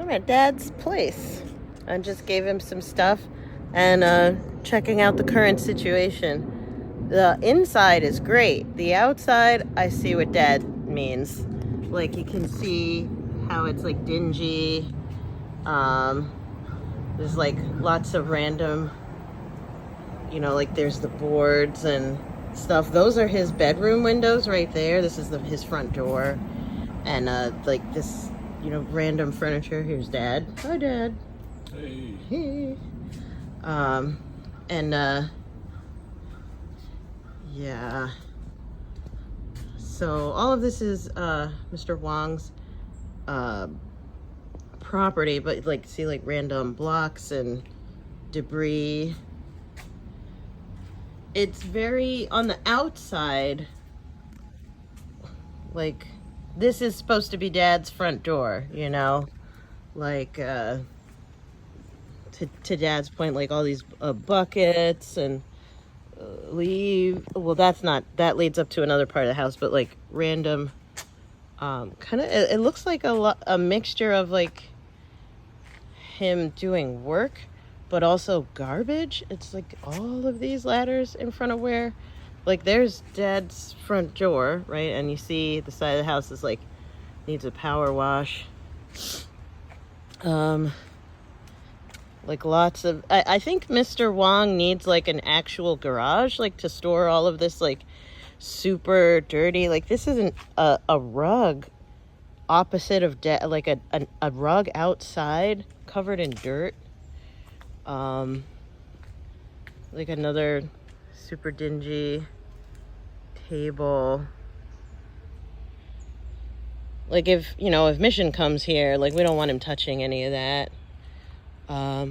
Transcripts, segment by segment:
I'm at Dad's place. I just gave him some stuff and checking out the current situation. The inside is great. The outside, I see what Dad means. Like, you can see how it's like dingy. There's like lots of random, like there's the boards and stuff. Those are his bedroom windows right there. This is his front door. And like this, random furniture. Here's Dad. Hi, Dad. Hey. Hey. Yeah. So all of this is Mr. Wong's property, but see random blocks and debris. It's very on the outside, like this is supposed to be Dad's front door, like to Dad's point, like all these buckets and that leads up to another part of the house, but like random kind of it looks like a mixture of like him doing work but also garbage. It's like all of these ladders in front of where, like, there's Dad's front door, right? And you see the side of the house is like needs a power wash. Like lots of, I think Mr. Wong needs like an actual garage, like to store all of this like super dirty, like this isn't a rug opposite of like a rug outside covered in dirt. Like another super dingy table. Like if Mission comes here, like we don't want him touching any of that. I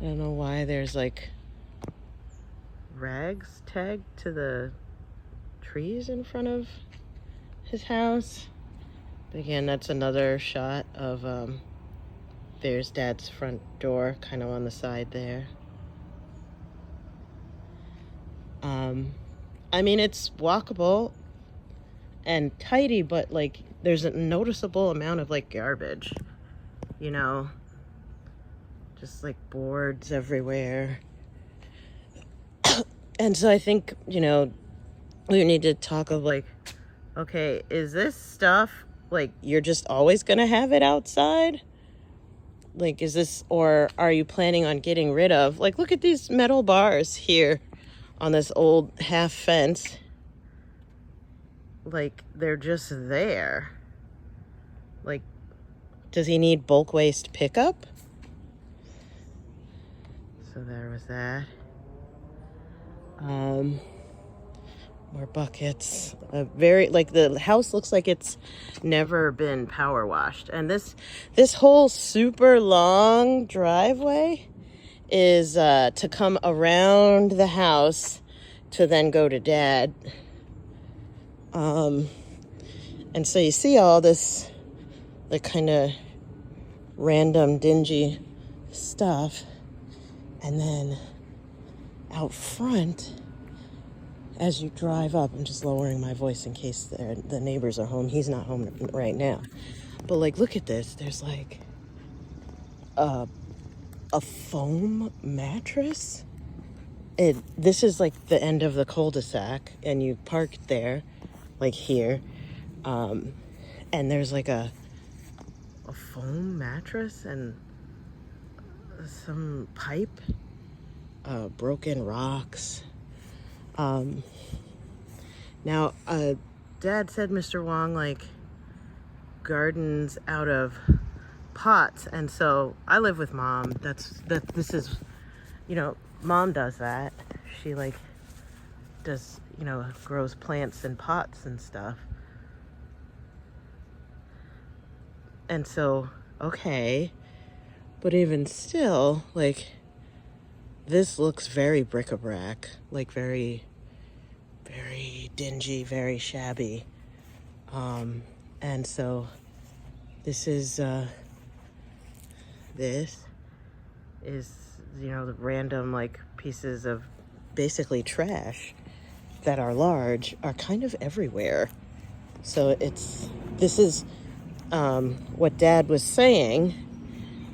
don't know why there's like rags tagged to the trees in front of his house. But again, that's another shot of there's Dad's front door kind of on the side there. I mean, it's walkable and tidy, but like there's a noticeable amount of like garbage, just like boards everywhere. And so I think, we need to talk of like, okay, is this stuff like you're just always gonna have it outside? Like, is this, or are you planning on getting rid of, like, look at these metal bars here on this old half fence. Like, they're just there. Like, does he need bulk waste pickup? So there was that. More buckets. The house looks like it's never been power washed. And this whole super long driveway is to come around the house to then go to Dad. And so you see all this like kind of random dingy stuff. And then out front, as you drive up, I'm just lowering my voice in case the neighbors are home. He's not home right now. But like, look at this. There's like a foam mattress. This is like the end of the cul-de-sac, and you park there, like here. And there's like a foam mattress and some pipe, broken rocks. Now, Dad said Mr. Wong like gardens out of pots, and so I live with Mom. This is, Mom does that. She like does, grows plants in pots and stuff. And so, okay, but even still, like, this looks very bric-a-brac, like very, very dingy, very shabby. And so this is the random like pieces of basically trash that are large are kind of everywhere. So this is what Dad was saying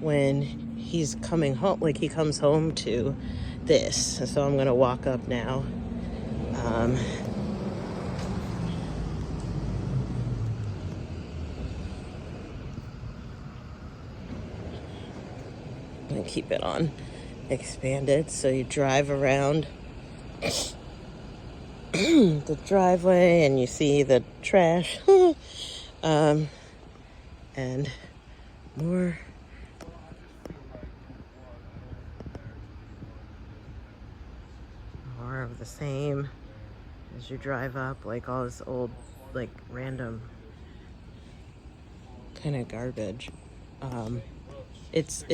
when he's coming home, like he comes home to this. So I'm gonna walk up now. I'm gonna keep it on expanded. So you drive around the driveway and you see the trash. And more of the same as you drive up, like all this old, like random kind of garbage. It's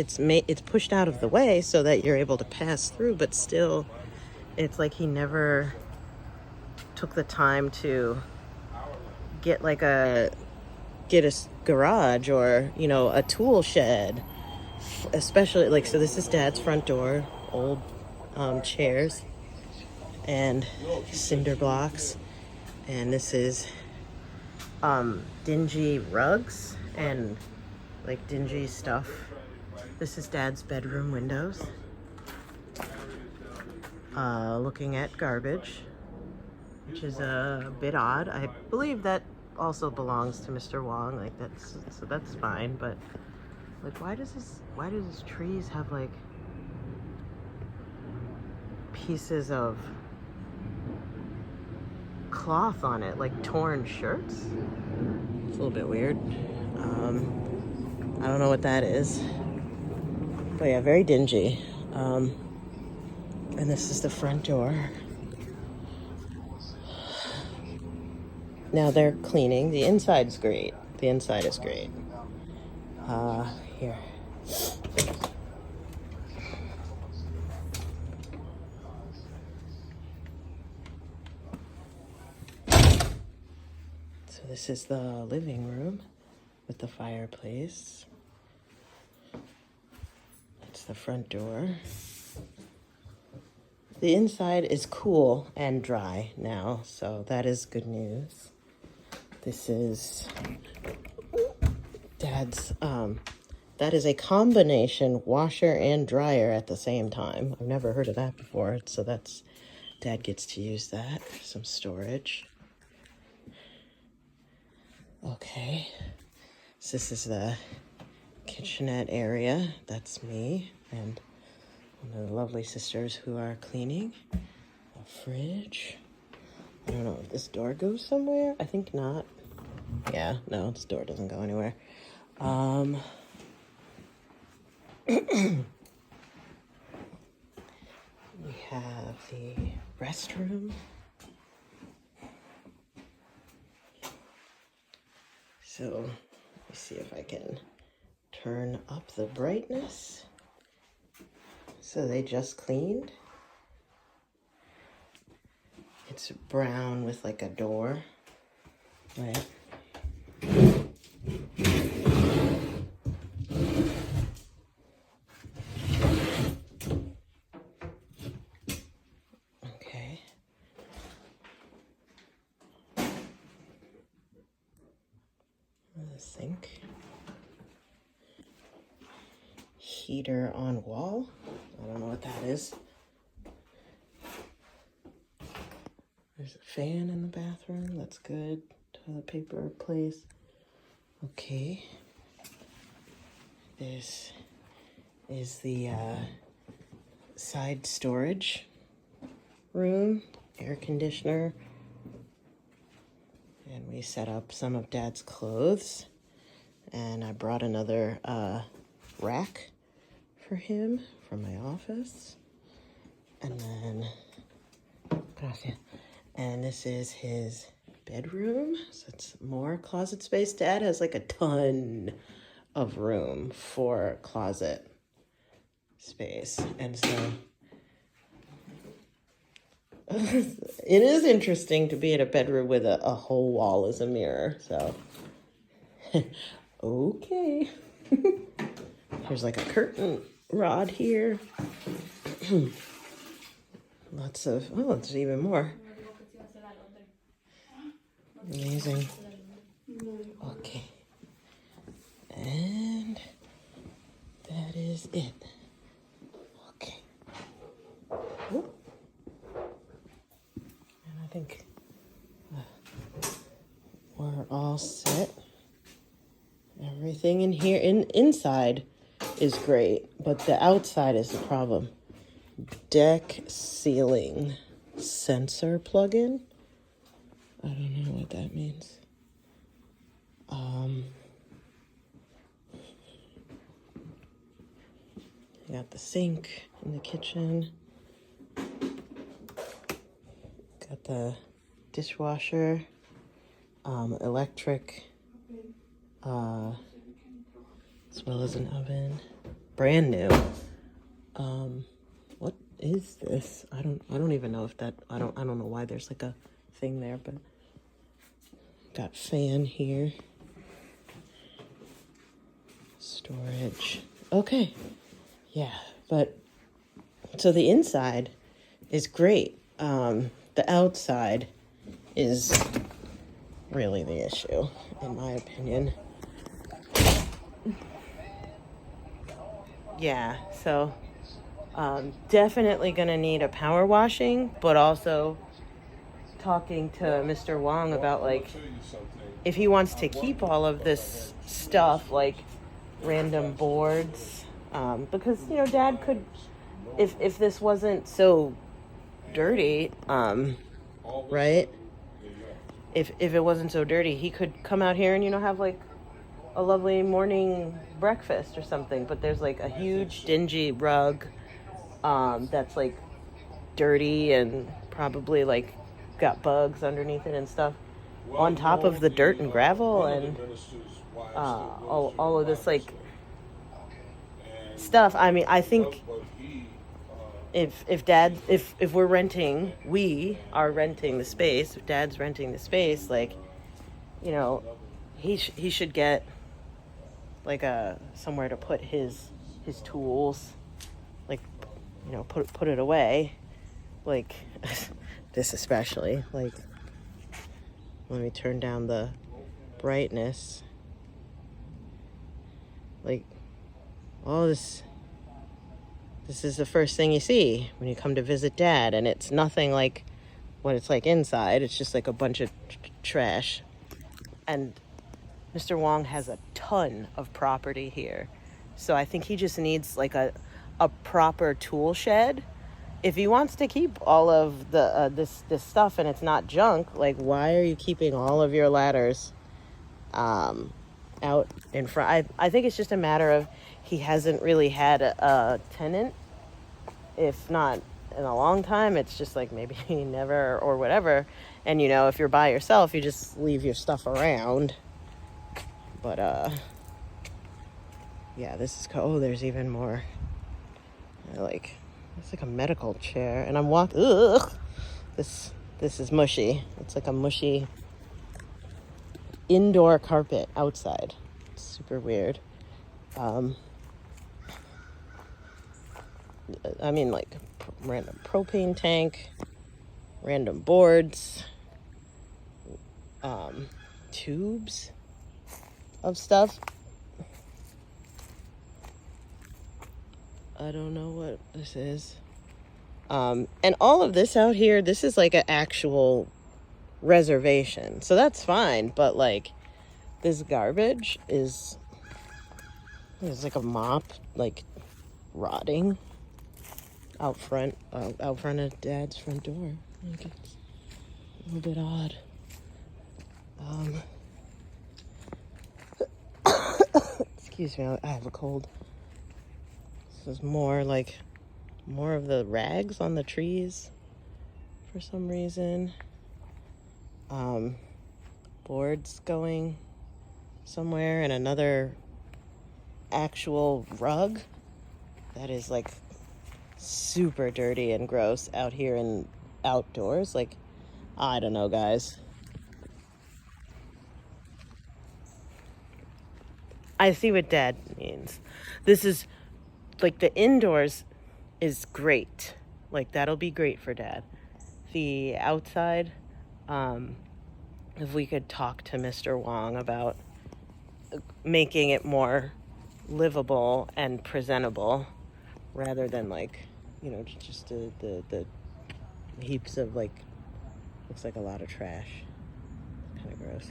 pushed out of the way so that you're able to pass through, but still, it's like he never took the time to get a garage or a tool shed, especially like, so this is Dad's front door, old chairs and cinder blocks, and this is dingy rugs and like dingy stuff. This is Dad's bedroom windows. Looking at garbage, which is a bit odd. I believe that also belongs to Mr. Wong, like that's fine, but like why does his trees have like pieces of cloth on it, like torn shirts? It's a little bit weird. I don't know what that is, but yeah, very dingy. And this is the front door. Now they're cleaning. The inside's great. The inside is great. Here. So this is the living room with the fireplace. That's the front door. The inside is cool and dry now, so that is good news. This is Dad's, that is a combination washer and dryer at the same time. I've never heard of that before, so Dad gets to use that for some storage. Okay, so this is the kitchenette area. That's me and one of the lovely sisters who are cleaning. A fridge. I don't know if this door goes somewhere. I think not. Yeah, no, this door doesn't go anywhere. We have the restroom. So let me see if I can turn up the brightness. So they just cleaned. It's brown with like a door, right? Okay. The sink. Heater on wall. I don't know what that is. There's a fan in the bathroom. That's good. Toilet paper place. Okay. This is the side storage room. Air conditioner. And we set up some of Dad's clothes. And I brought another rack for him from my office. And then, and this is his bedroom. So it's more closet space. Dad has like a ton of room for closet space. And so it is interesting to be in a bedroom with a whole wall as a mirror. So, okay. There's like a curtain rod here. Lots of, oh, there's even more. Amazing. Okay. it. Okay. Whoop. And I think we're all set. Everything in here, inside is great, but the outside is the problem. Deck ceiling sensor plug-in. I don't know what that means. I got the sink in the kitchen. Got the dishwasher, electric, as well as an oven, brand new. What is this? I don't even know if that, I don't know why there's like a thing there, but got fan here. Storage. Okay. Yeah, but so the inside is great. The outside is really the issue, in my opinion. Yeah, so definitely gonna need a power washing, but also talking to Mr. Wong about like if he wants to keep all of this stuff, like random boards, because you know Dad could, if this wasn't so dirty, right? If it wasn't so dirty, he could come out here and you know have like a lovely morning breakfast or something. But there's like a huge dingy rug that's like dirty and probably like got bugs underneath it and stuff, on top of the dirt and gravel and all of this like stuff. I mean, I think if we're renting, we are renting the space, if Dad's renting the space, like, you know, he should get like a somewhere to put his tools, like, you know, put it away, like this especially. Like, let me turn down the brightness. Like, all this is the first thing you see when you come to visit Dad, and it's nothing like what it's like inside. It's just like a bunch of trash. And Mr. Wong has a ton of property here, so I think he just needs like a proper tool shed. If he wants to keep all of the this stuff and it's not junk, like, why are you keeping all of your ladders out in front? I think it's just a matter of he hasn't really had a tenant, if not in a long time. It's just like maybe he never or whatever. And you know, if you're by yourself, you just leave your stuff around. But yeah, this is oh, there's even more. Like, it's like a medical chair, and I'm walking. Ugh, this is mushy. It's like a mushy indoor carpet outside. It's super weird. I mean, like random propane tank, random boards, tubes of stuff. I don't know what this is. And all of this out here, this is like an actual reservation. So that's fine. But like, this garbage is, there's like a mop, like rotting out front of Dad's front door. Like, it's a little bit odd. Excuse me, I have a cold. This is more of the rags on the trees for some reason. Boards going somewhere, and another actual rug that is like super dirty and gross out here and outdoors. Like, I don't know, guys. I see what Dad means. This is like, the indoors is great. Like, that'll be great for Dad. The outside, if we could talk to Mr. Wong about making it more livable and presentable, rather than like, you know, just the heaps of like, looks like a lot of trash. Kind of gross.